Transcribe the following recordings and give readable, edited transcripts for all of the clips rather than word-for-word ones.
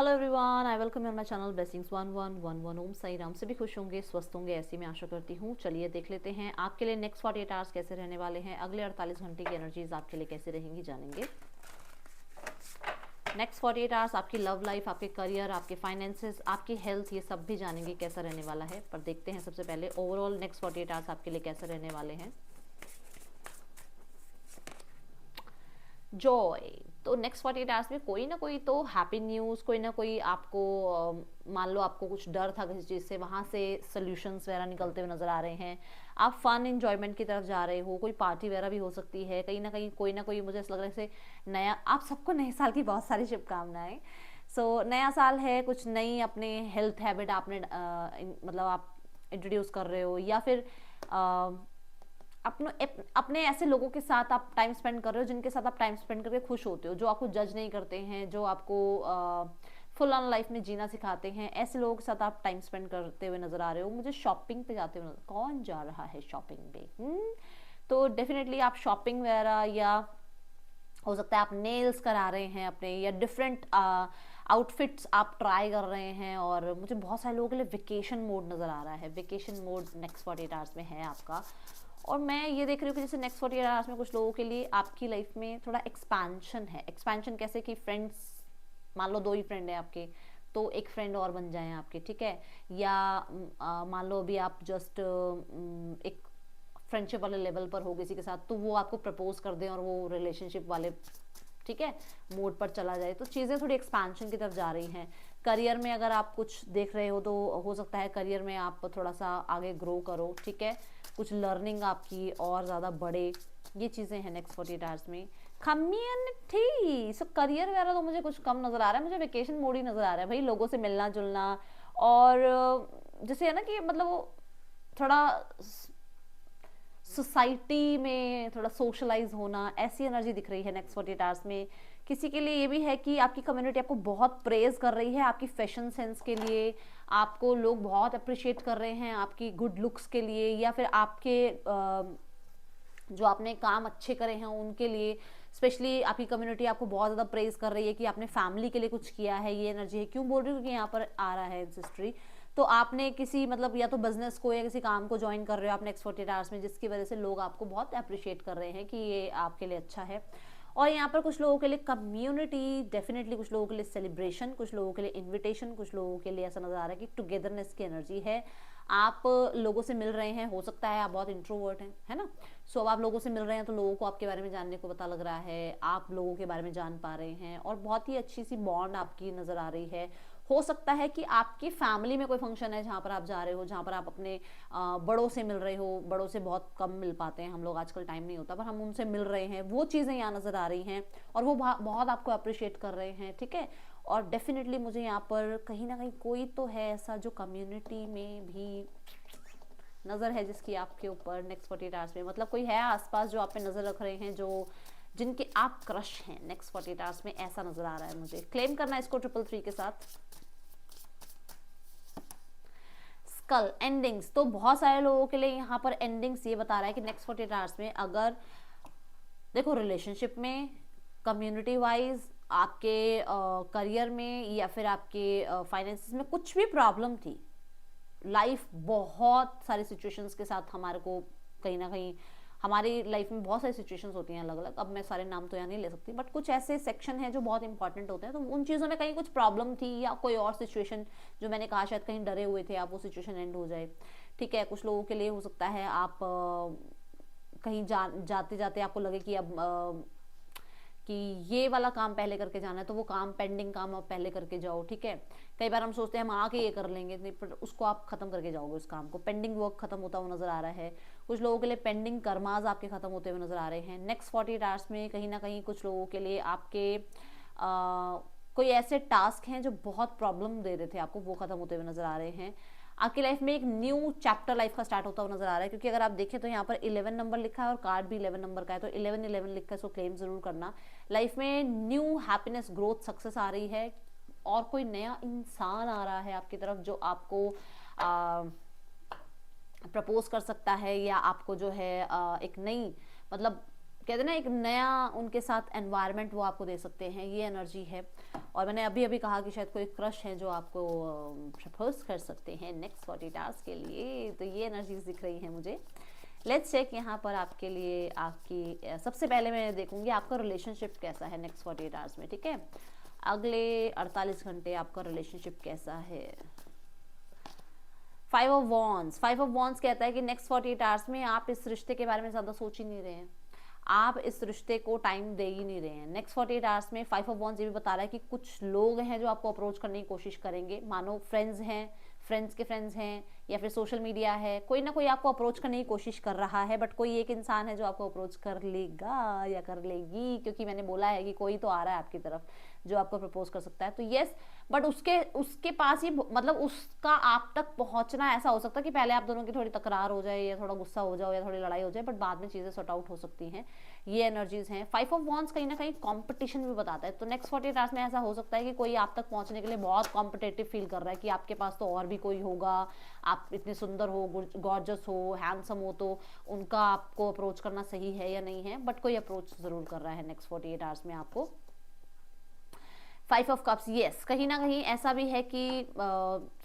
Hello everyone, I welcome you on my channel blessings 1111 ओम साई राम। सभी खुश होंगे, स्वस्थ होंगे, ऐसी मैं आशा करती हूँ। चलिए देख लेते हैं आपके लिए नेक्स्ट 48 आवर्स कैसे रहने वाले हैं। अगले 48 घंटे की एनर्जीज आपके लिए कैसे रहेंगी जानेंगे। नेक्स्ट 48 आवर्स आपकी लव लाइफ, आपके करियर, आपके फाइनेंसेस, आपकी हेल्थ, ये सब भी जानेंगे कैसा रहने वाला है। पर देखते हैं सबसे पहले ओवरऑल नेक्स्ट 48 आवर्स आपके लिए कैसे रहने वाले हैं। जॉय, तो नेक्स्ट 48 आवर्स में कोई ना कोई तो हैप्पी न्यूज़, कोई ना कोई आपको मान लो आपको कुछ डर था किसी चीज़ से, वहाँ से सोल्यूशंस वगैरह निकलते हुए नज़र आ रहे हैं। आप फन एंजॉयमेंट की तरफ जा रहे हो, कोई पार्टी वगैरह भी हो सकती है। कहीं ना कोई मुझे ऐसा लग रहा है जैसे नया, आप सबको नए साल की बहुत सारी शुभकामनाएं। नया साल है, कुछ नई अपने हेल्थ हैबिट आपने मतलब आप इंट्रोड्यूस कर रहे हो, या फिर अपने अपने ऐसे लोगों के साथ आप टाइम स्पेंड कर रहे हो जिनके साथ आप टाइम स्पेंड करके खुश होते हो, जो आपको जज नहीं करते हैं, जो आपको फुल ऑन लाइफ में जीना सिखाते हैं। ऐसे लोगों के साथ आप टाइम स्पेंड करते हुए नजर आ रहे हो। मुझे शॉपिंग पे जाते हुए कौन जा रहा है शॉपिंग पे? तो डेफिनेटली आप शॉपिंग वगैरह, या हो सकता है आप नेल्स करा रहे हैं अपने, या डिफरेंट आउटफिट्स आप ट्राई कर रहे हैं। और मुझे बहुत सारे लोगों के लिए वेकेशन मोड नज़र आ रहा है। वेकेशन मोड नेक्स्ट 48 आवर्स में है आपका। और मैं ये देख रही हूँ कि जैसे नेक्स्ट 48 आवर्स में कुछ लोगों के लिए आपकी लाइफ में थोड़ा एक्सपेंशन है। एक्सपेंशन कैसे कि फ्रेंड्स, मान लो 2 ही फ्रेंड है आपके, तो एक फ्रेंड और बन जाएं आपके, ठीक है। या मान लो अभी आप जस्ट एक फ्रेंडशिप वाले लेवल पर हो किसी के साथ, तो वो आपको प्रपोज कर दें और वो रिलेशनशिप वाले, ठीक है, मोड पर चला जाए। तो चीज़ें थोड़ी एक्सपेंशन की तरफ जा रही हैं। करियर में अगर आप कुछ देख रहे हो तो हो सकता है करियर में आप थोड़ा सा आगे ग्रो करो, ठीक है। कुछ लर्निंग आपकी और ज़्यादा बढ़े, ये चीज़ें हैं नेक्स्ट 48 आवर्स में। कम्युनिटी, सो करियर वगैरह तो मुझे कुछ कम नज़र आ रहा है। मुझे वेकेशन मोड ही नज़र आ रहा है भाई, लोगों से मिलना जुलना। और जैसे है ना कि मतलब वो थोड़ा सोसाइटी में थोड़ा सोशलाइज होना, ऐसी एनर्जी दिख रही है नेक्स्ट 48 आवर्स में। किसी के लिए ये भी है कि आपकी कम्युनिटी आपको बहुत प्रेज कर रही है आपकी फैशन सेंस के लिए। आपको लोग बहुत अप्रिशिएट कर रहे हैं आपकी गुड लुक्स के लिए, या फिर आपके जो आपने काम अच्छे करे हैं उनके लिए। स्पेशली आपकी कम्युनिटी आपको बहुत ज़्यादा प्रेज कर रही है कि आपने फैमिली के लिए कुछ किया है। ये एनर्जी है। क्यों बोल रही हूँ? क्योंकि यहाँ पर आ रहा है एंसेस्ट्री। तो आपने किसी मतलब या तो बिजनेस को या किसी काम को ज्वाइन कर रहे हो आप नेक्स्ट 48 आवर्स में, जिसकी वजह से लोग आपको बहुत अप्रिशिएट कर रहे हैं कि ये आपके लिए अच्छा है। और यहाँ पर कुछ लोगों के लिए कम्युनिटी, डेफिनेटली कुछ लोगों के लिए सेलिब्रेशन, कुछ लोगों के लिए इनविटेशन, कुछ लोगों के लिए ऐसा नज़र आ रहा है कि टुगेदरनेस की एनर्जी है। आप लोगों से मिल रहे हैं, हो सकता है आप बहुत इंट्रोवर्ट हैं, है ना। अब आप लोगों से मिल रहे हैं तो लोगों को आपके बारे में जानने को पता लग रहा है, आप लोगों के बारे में जान पा रहे हैं, और बहुत ही अच्छी सी बॉन्ड आपकी नज़र आ रही है। हो सकता है कि आपकी फैमिली में कोई फंक्शन है जहाँ पर आप जा रहे हो, जहाँ पर आप अपने बड़ों से मिल रहे हो। बड़ों से बहुत कम मिल पाते हैं हम लोग, आजकल टाइम नहीं होता, पर हम उनसे मिल रहे हैं। वो चीज़ें यहाँ नज़र आ रही हैं और वो बहुत आपको अप्रिशिएट कर रहे हैं, ठीक है। और डेफिनेटली मुझे यहाँ पर कहीं ना कहीं कोई तो है ऐसा जो कम्युनिटी में भी नज़र है, जिसकी आपके ऊपर नेक्स्ट 48 आवर्स में, मतलब कोई है आसपास जो आप पे नज़र रख रहे हैं, जो जिनके आप क्रश हैं नेक्स्ट 48 आवर्स में, ऐसा नज़र आ रहा है मुझे। क्लेम करना है इसको 333 के साथ। स्कल एंडिंग्स, तो बहुत सारे लोगों के लिए यहाँ पर एंडिंग्स ये बता रहा है कि नेक्स्ट 48 आवर्स में अगर देखो रिलेशनशिप में, कम्युनिटी वाइज, आपके करियर में, या फिर आपके फाइनेंसिस में कुछ भी प्रॉब्लम थी, लाइफ बहुत सारी सिचुएशंस के साथ हमारे को कहीं ना कहीं, हमारी लाइफ में बहुत सारी सिचुएशंस होती हैं अलग अलग। अब मैं सारे नाम तो यहाँ नहीं ले सकती, बट कुछ ऐसे सेक्शन हैं जो बहुत इंपॉर्टेंट होते हैं। तो उन चीज़ों में कहीं कुछ प्रॉब्लम थी, या कोई और सिचुएशन जो मैंने कहा शायद कहीं डरे हुए थे आप, वो सिचुएशन एंड हो जाए, ठीक है। कुछ लोगों के लिए हो सकता है आप कहीं जाते जाते आपको लगे कि अब कि ये वाला काम पहले करके जाना है, तो वो काम, पेंडिंग काम आप पहले करके जाओ, ठीक है। कई बार हम सोचते हैं हम आके ये कर लेंगे, नहीं, पर उसको आप खत्म करके जाओगे। उस काम को, पेंडिंग वर्क खत्म होता हुआ नजर आ रहा है। कुछ लोगों के लिए पेंडिंग कर्माज आपके खत्म होते हुए नजर आ रहे हैं नेक्स्ट 48 आवर्स में। कहीं ना कहीं कुछ लोगों के लिए आपके कोई ऐसे टास्क हैं जो बहुत प्रॉब्लम दे रहे थे आपको, वो खत्म होते हुए नजर आ रहे हैं। आपकी लाइफ में एक न्यू चैप्टर लाइफ का स्टार्ट होता हुआ नजर आ रहा है, क्योंकि अगर आप देखें तो यहाँ पर 11 नंबर लिखा है और कार्ड भी 11 नंबर का है, तो 11-11 लिखकर इसको क्लेम जरूर करना। लाइफ में न्यू हैप्पीनेस, ग्रोथ, सक्सेस आ रही है, और कोई नया इंसान आ रहा है आपकी तरफ जो आपको प्रपोज कर सकता है, या आपको जो है एक नई, मतलब कहते हैं ना एक नया उनके साथ एनवायरनमेंट वो आपको दे सकते हैं, ये एनर्जी है। और मैंने अभी अभी कहा कि शायद कोई क्रश है जो आपको प्रपोज कर सकते हैं नेक्स्ट 40 आवर्स के लिए, तो ये एनर्जीज दिख रही है मुझे। लेट्स चेक यहाँ पर आपके लिए आपकी सबसे पहले मैं देखूंगी आपका रिलेशनशिप कैसा है नेक्स्ट 48 आवर्स में, ठीक है। अगले 48 घंटे आपका रिलेशनशिप कैसा है। 5 ऑफ वॉन्ड्स कहता है कि नेक्स्ट 48 आवर्स में आप इस रिश्ते के बारे में ज़्यादा सोच ही नहीं रहे हैं, आप इस रिश्ते को टाइम दे ही नहीं रहे हैं। नेक्स्ट 48 आवर्स में 5 ऑफ वॉन्ड्स ये भी बता रहा है कि कुछ लोग हैं जो आपको अप्रोच करने की कोशिश करेंगे, मानो फ्रेंड्स हैं, फ्रेंड्स के फ्रेंड्स हैं, या फिर सोशल मीडिया है, कोई ना कोई आपको अप्रोच करने की कोशिश कर रहा है। बट कोई एक इंसान है जो आपको अप्रोच कर लेगा या कर लेगी, क्योंकि मैंने बोला है कि कोई तो आ रहा है आपकी तरफ जो आपको प्रपोज कर सकता है। तो यस, बट उसके पास ही मतलब उसका आप तक पहुंचना ऐसा हो सकता है कि पहले आप दोनों की थोड़ी तकरार हो जाए, या थोड़ा गुस्सा हो जाओ, या थोड़ी लड़ाई हो जाए, बट बाद में चीज़ें सॉर्ट आउट हो सकती हैं। ये एनर्जीज हैं। 5 ऑफ वॉन्ड्स कहीं ना कहीं कंपटीशन भी बताता है। तो नेक्स्ट 48 आवर्स में ऐसा हो सकता है कि कोई आप तक पहुंचने के लिए बहुत कॉम्पिटेटिव फील कर रहा है कि आपके पास तो और भी कोई होगा, आप इतने सुंदर हो, गॉर्जस हो, हैंडसम हो, तो उनका आपको अप्रोच करना सही है या नहीं है, बट कोई अप्रोच जरूर कर रहा है नेक्स्ट 48 आवर्स में आपको। 5 ऑफ कप्स, यस, कहीं ना कहीं ऐसा भी है कि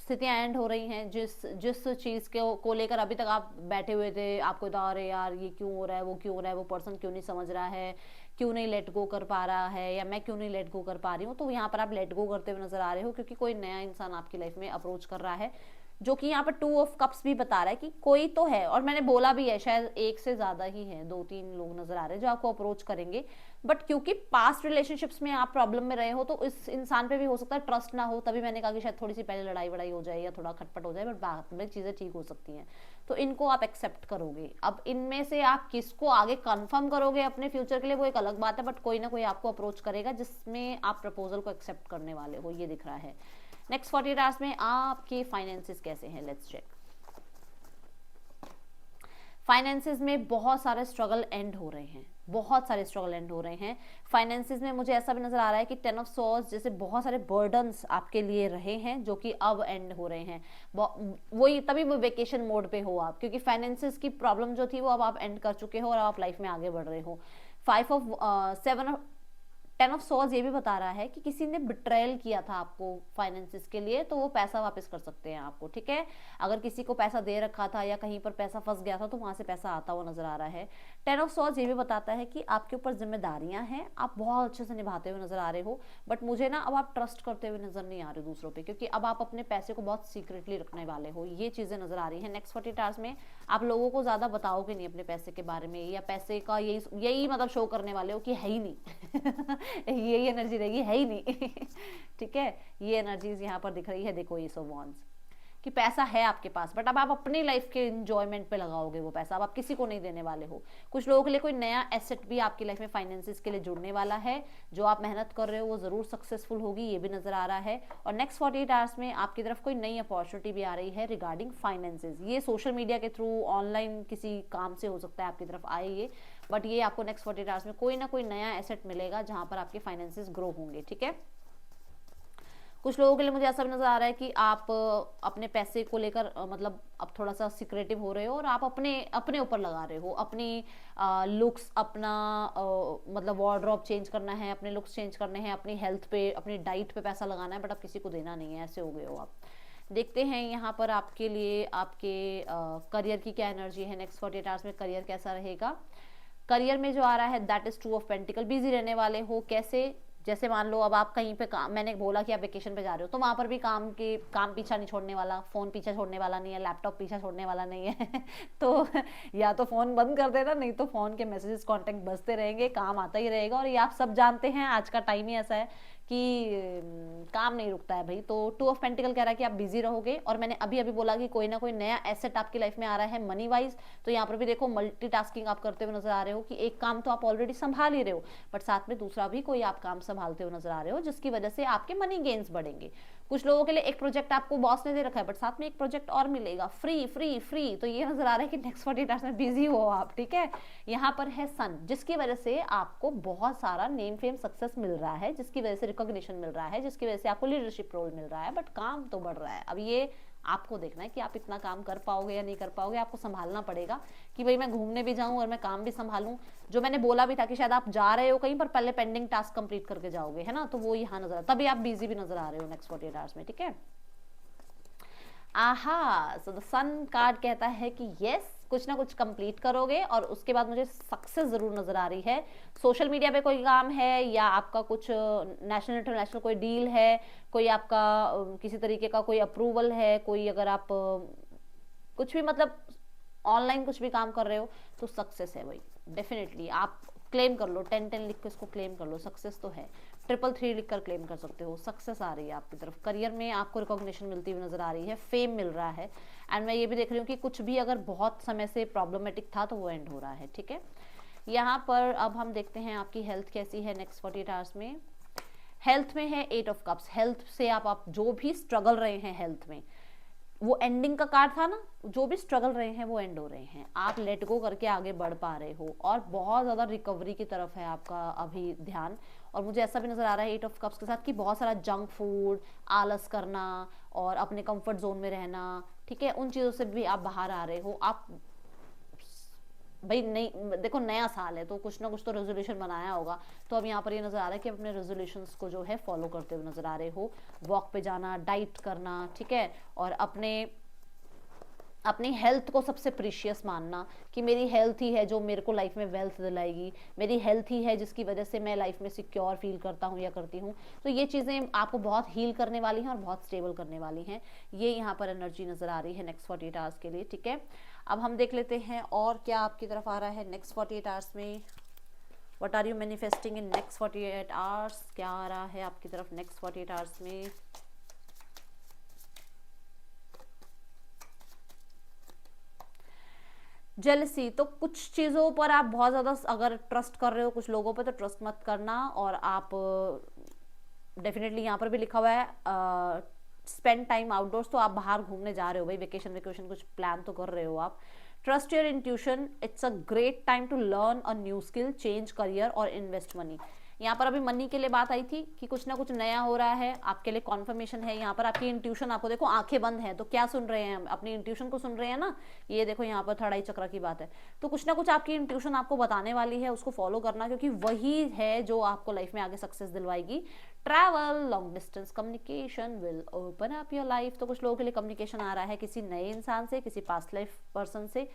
स्थितियां एंड हो रही हैं। जिस चीज़ को लेकर अभी तक आप बैठे हुए थे, आपको था अरे यार ये क्यों हो रहा है, वो क्यों हो रहा है, वो पर्सन क्यों नहीं समझ रहा है, क्यों नहीं लेट गो कर पा रहा है, या मैं क्यों नहीं लेट गो कर पा रही हूँ, तो यहाँ पर आप लेट गो करते हुए नजर आ रहे हो, क्योंकि कोई नया इंसान आपकी लाइफ में अप्रोच कर रहा है, जो कि यहाँ पर 2 ऑफ कप्स भी बता रहा है कि कोई तो है। और मैंने बोला भी है शायद एक से ज्यादा ही है, 2-3 लोग नजर आ रहे हैं जो आपको अप्रोच करेंगे। बट क्योंकि पास्ट रिलेशनशिप्स में आप प्रॉब्लम में रहे हो, तो इस इंसान पे भी हो सकता है ट्रस्ट ना हो, तभी मैंने कहा कि शायद थोड़ी सी पहले लड़ाई वड़ाई हो जाए या थोड़ा खटपट हो जाए, बट बाद में चीजें ठीक हो सकती हैं। तो इनको आप एक्सेप्ट करोगे। अब इनमें से आप किसको आगे कंफर्म करोगे अपने फ्यूचर के लिए, वो एक अलग बात है, बट कोई ना कोई आपको अप्रोच करेगा जिसमें आप प्रपोजल को एक्सेप्ट करने वाले हो, ये दिख रहा है। नेक्स्ट 48 आवर्स में आपके फाइनेंसेस कैसे हैं, लेट्स चेक। फाइनेंसेस में बहुत सारे स्ट्रगल एंड हो रहे हैं, बहुत सारे स्ट्रगल एंड हो रहे हैं फाइनेंसेस में। मुझे ऐसा भी नजर आ रहा है कि 10 ऑफ सॉर्ड्स जैसे बहुत सारे बर्डन्स आपके लिए रहे हैं, जो कि अब एंड हो रहे हैं। वही तभी वो वेकेशन मोड पे हो आप, क्योंकि फाइनेंसेस की प्रॉब्लम जो थी वो अब आप एंड कर चुके हो और आप लाइफ में आगे बढ़ रहे हो। 10 ऑफ सॉर्ड्स ये भी बता रहा है कि किसी ने बिट्रेयल किया था आपको फाइनेंसेस के लिए, तो वो पैसा वापस कर सकते हैं आपको, ठीक है। अगर किसी को पैसा दे रखा था या कहीं पर पैसा फंस गया था, तो वहां से पैसा आता हुआ नजर आ रहा है। 10 ऑफ सॉर्ड्स ये भी बताता है कि आपके ऊपर जिम्मेदारियां हैं, आप बहुत अच्छे से निभाते हुए नजर आ रहे हो, बट मुझे ना अब आप ट्रस्ट करते हुए नजर नहीं आ रहे दूसरों पे, क्योंकि अब आप अपने पैसे को बहुत सीक्रेटली रखने वाले हो, ये चीजें नजर आ रही है। नेक्स्ट 48 आवर्स में आप लोगों को ज्यादा बताओगे नहीं अपने पैसे के बारे में, या पैसे का यही मतलब शो करने वाले हो कि है ही नहीं यही एनर्जी रहेगी, है ही नहीं ठीक है, ये एनर्जीज यहाँ पर दिख रही है। देखो ये सो वॉन्ड्स कि पैसा है आपके पास, बट अब आप अपनी लाइफ के एंजॉयमेंट पे लगाओगे वो पैसा, अब आप किसी को नहीं देने वाले हो। कुछ लोगों के लिए कोई नया एसेट भी आपकी लाइफ में फाइनेंसेस के लिए जुड़ने वाला है, जो आप मेहनत कर रहे हो वो जरूर सक्सेसफुल होगी, ये भी नजर आ रहा है। और नेक्स्ट 48 आवर्स में आपकी तरफ कोई नई अपॉर्चुनिटी भी आ रही है रिगार्डिंग फाइनेंसेस। ये सोशल मीडिया के थ्रू, ऑनलाइन किसी काम से हो सकता है आपकी तरफ आए ये, बट ये आपको नेक्स्ट 48 आवर्स में कोई ना कोई नया एसेट मिलेगा जहां पर आपके फाइनेंसेस ग्रो होंगे, ठीक है। कुछ लोगों के लिए मुझे ऐसा भी नजर आ रहा है कि आप अपने पैसे को लेकर मतलब अब थोड़ा सा सिक्रेटिव हो रहे हो, और आप अपने ऊपर लगा रहे हो, अपनी लुक्स, अपना मतलब वार्डरोब चेंज करना है, अपने लुक्स चेंज करने हैं, अपनी हेल्थ पे, अपनी डाइट पे पैसा लगाना है, बट अब किसी को देना नहीं है, ऐसे हो गए हो आप। देखते हैं यहाँ पर आपके लिए आपके करियर की क्या एनर्जी है। नेक्स्ट 48 आवर्स में करियर कैसा रहेगा। करियर में जो आ रहा है that is 2 of pentacle. Busy रहने वाले हो, कैसे, जैसे मान लो अब आप कहीं पे काम, मैंने बोला कि आप वेकेशन पे जा रहे हो, तो वहां पर भी काम पीछा नहीं छोड़ने वाला, फोन पीछा छोड़ने वाला नहीं है, लैपटॉप पीछा छोड़ने वाला नहीं है तो या तो फोन बंद कर देना, नहीं तो फोन के मैसेजेस कांटेक्ट बजते रहेंगे, काम आता ही रहेगा। और ये आप सब जानते हैं, आज का टाइम ही ऐसा है कि काम नहीं रुकता है भाई। तो 2 ऑफ पेंटिकल कह रहा है कि आप बिजी रहोगे, और मैंने अभी अभी बोला कि कोई ना कोई नया एसेट आपकी लाइफ में आ रहा है मनी वाइज। तो यहाँ पर भी देखो मल्टीटास्किंग आप करते हुए नजर आ रहे हो कि एक काम तो आप ऑलरेडी संभाल ही रहे हो, बट साथ में दूसरा भी कोई आप काम संभालते हुए नजर आ रहे हो, जिसकी वजह से आपके मनी गेन्स बढ़ेंगे। कुछ लोगों के लिए एक प्रोजेक्ट आपको बॉस ने दे रखा है, बट साथ में एक प्रोजेक्ट और मिलेगा फ्री फ्री फ्री, तो ये नजर आ रहा है कि नेक्स्ट 48 आवर्स में बिजी हो आप, ठीक है। यहाँ पर है सन, जिसकी वजह से आपको बहुत सारा नेम फेम सक्सेस मिल रहा है, जिसकी वजह से रिकॉग्निशन मिल रहा है, जिसकी वजह से आपको लीडरशिप रोल मिल रहा है, बट काम तो बढ़ रहा है। अब ये आपको देखना है कि आप इतना काम कर पाओगे या नहीं कर पाओगे, आपको संभालना पड़ेगा कि भाई मैं घूमने भी जाऊं और मैं काम भी संभालूं। जो मैंने बोला भी था कि शायद आप जा रहे हो कहीं पर, पहले पेंडिंग टास्क कंप्लीट करके जाओगे, है ना, तो वो यहाँ नजर, तभी आप बिजी भी नजर आ रहे हो नेक्स्ट 48 आवर्स में, ठीक है। आहा, सो द सन कार्ड कहता है कि यस, कुछ ना कुछ कंप्लीट करोगे और उसके बाद मुझे सक्सेस जरूर नजर आ रही है। सोशल मीडिया पे कोई काम है या आपका कुछ नेशनल इंटरनेशनल कोई डील है, कोई आपका किसी तरीके का कोई अप्रूवल है, कोई अगर आप कुछ भी मतलब ऑनलाइन कुछ भी काम कर रहे हो तो सक्सेस है भाई, डेफिनेटली आप क्लेम कर लो, 10-10 लिख के इसको क्लेम कर लो, सक्सेस तो है। 333 लिख कर क्लेम कर सकते हो, सक्सेस आ रही है आपकी तरफ। करियर में आपको रिकॉग्निशन मिलती हुई नजर आ रही है, फेम मिल रहा है, एंड मैं ये भी देख रही हूँ कि कुछ भी अगर बहुत समय से प्रॉब्लमेटिक था तो वो एंड हो रहा है, ठीक है। यहाँ पर अब हम देखते हैं आपकी हेल्थ कैसी है नेक्स्ट 48 आवर्स में। हेल्थ में है 8 ऑफ कप्स। हेल्थ से आप जो भी स्ट्रगल रहे हैं हेल्थ में, वो एंडिंग का कार्ड था ना, जो भी स्ट्रगल रहे हैं वो एंड हो रहे हैं, आप लेट गो करके आगे बढ़ पा रहे हो और बहुत ज़्यादा रिकवरी की तरफ है आपका अभी ध्यान। और मुझे ऐसा भी नजर आ रहा है 8 ऑफ कप्स के साथ कि बहुत सारा जंक फूड, आलस करना और अपने कंफर्ट जोन में रहना, ठीक है, उन चीज़ों से भी आप बाहर आ रहे हो। आप भाई नहीं, देखो नया साल है तो कुछ ना कुछ तो रेजोल्यूशन बनाया होगा, तो अब यहाँ पर ये नजर आ रहा है कि अपने रेजोल्यूशंस को जो है फॉलो करते हुए नजर आ रहे हो। वॉक पे जाना, डाइट करना, ठीक है, और अपनी हेल्थ को सबसे प्रीशियस मानना कि मेरी हेल्थ ही है जो मेरे को लाइफ में वेल्थ दिलाएगी, मेरी हेल्थ ही है जिसकी वजह से मैं लाइफ में सिक्योर फील करता हूँ या करती हूँ। तो ये चीज़ें आपको बहुत हील करने वाली हैं और बहुत स्टेबल करने वाली हैं, ये यहाँ पर एनर्जी नजर आ रही है नेक्स्ट 48 आवर्स के लिए, ठीक है। अब हम देख लेते हैं और क्या आपकी तरफ आ रहा है नेक्स्ट 48 आवर्स में। What are you manifesting in next 48 hours, क्या आ रहा है आपकी तरफ नेक्स्ट 48 आवर्स में। जेलसी, तो कुछ चीज़ों पर आप बहुत ज़्यादा अगर ट्रस्ट कर रहे हो कुछ लोगों पर, तो ट्रस्ट मत करना। और आप डेफिनेटली यहाँ पर भी लिखा हुआ है स्पेंड टाइम आउटडोर्स, तो आप बाहर घूमने जा रहे हो भाई, वेकेशन वेकेशन कुछ प्लान तो कर रहे हो आप। Trust your intuition, it's a great time to learn a new skill, change career और इन्वेस्ट मनी। यहाँ पर अभी मनी के लिए बात आई थी कि कुछ ना कुछ नया हो रहा है आपके लिए, कॉन्फर्मेशन है यहाँ पर। आपकी इंट्यूशन, आपको देखो आंखें बंद हैं तो क्या सुन रहे हैं हम, अपनी इंट्यूशन को सुन रहे हैं ना, ये देखो यहाँ पर थर्ड आई चक्र की बात है। तो कुछ ना कुछ आपकी इंट्यूशन आपको बताने वाली है, उसको फॉलो करना, क्योंकि वही है जो आपको लाइफ में आगे सक्सेस दिलवाएगी। Travel, long distance communication will open up your life, तो कुछ लोगों के लिए कम्युनिकेशन आ रहा है किसी नए इंसान से, किसी पास्ट लाइफ पर्सन से,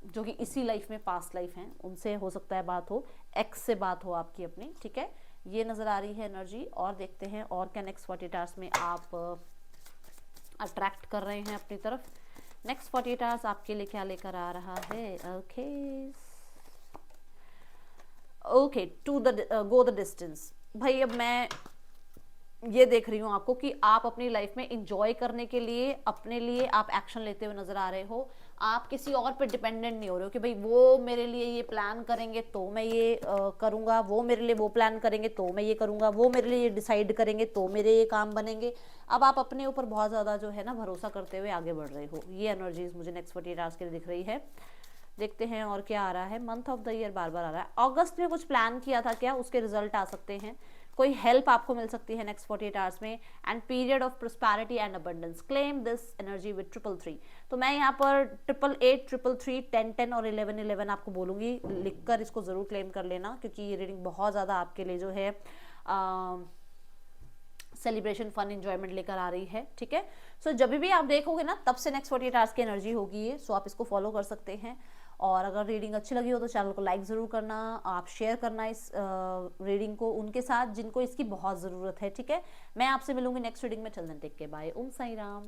जो कि इसी लाइफ में पास्ट लाइफ हैं उनसे हो सकता है बात हो, एक्स से बात हो आपकी अपनी, ठीक है। ये नज़र आ रही है एनर्जी। और देखते हैं और क्या नेक्स्ट 48 आवर्स में आप अट्रैक्ट कर रहे हैं अपनी तरफ। नेक्स्ट 48 आवर्स आपके लिए क्या लेकर आ रहा है। Okay to the go the distance. भाई अब मैं ये देख रही हूँ आपको कि आप अपनी लाइफ में इंजॉय करने के लिए अपने लिए आप एक्शन लेते हुए नजर आ रहे हो। आप किसी और पे डिपेंडेंट नहीं हो रहे हो कि भाई वो मेरे लिए ये प्लान करेंगे तो मैं ये करूँगा, वो मेरे लिए वो प्लान करेंगे तो मैं ये करूँगा, वो मेरे लिए ये डिसाइड करेंगे तो मेरे ये काम बनेंगे। अब आप अपने ऊपर बहुत ज़्यादा जो है ना भरोसा करते हुए आगे बढ़ रहे हो। ये एनर्जीज मुझे नेक्स्ट 48 आवर्स के लिए दिख रही है। देखते हैं और क्या आ रहा है। मंथ ऑफ द ईयर बार बार आ रहा है। अगस्त में कुछ प्लान किया था क्या, उसके रिजल्ट आ सकते हैं, कोई हेल्प आपको मिल सकती है नेक्स्ट 48 आवर्स में। And period of prosperity and abundance, claim this energy with 333। तो मैं यहाँ पर 888, 333, 1010 और 1111 आपको बोलूँगी, लिखकर इसको ज़रूर क्लेम कर लेना, क्योंकि ये रीडिंग बहुत ज़्यादा आपके लिए जो है सेलिब्रेशन, फन, एंजॉयमेंट लेकर आ रही है, ठीक है। सो जब भी आप देखोगे ना तब से नेक्स्ट 48 आवर्स की एनर्जी होगी ये। सो आप इसको फॉलो कर सकते हैं। और अगर रीडिंग अच्छी लगी हो तो चैनल को लाइक ज़रूर करना, आप शेयर करना इस रीडिंग को उनके साथ जिनको इसकी बहुत ज़रूरत है, ठीक है। मैं आपसे मिलूंगी नेक्स्ट रीडिंग में। Till then take care, bye, Om Sai Ram.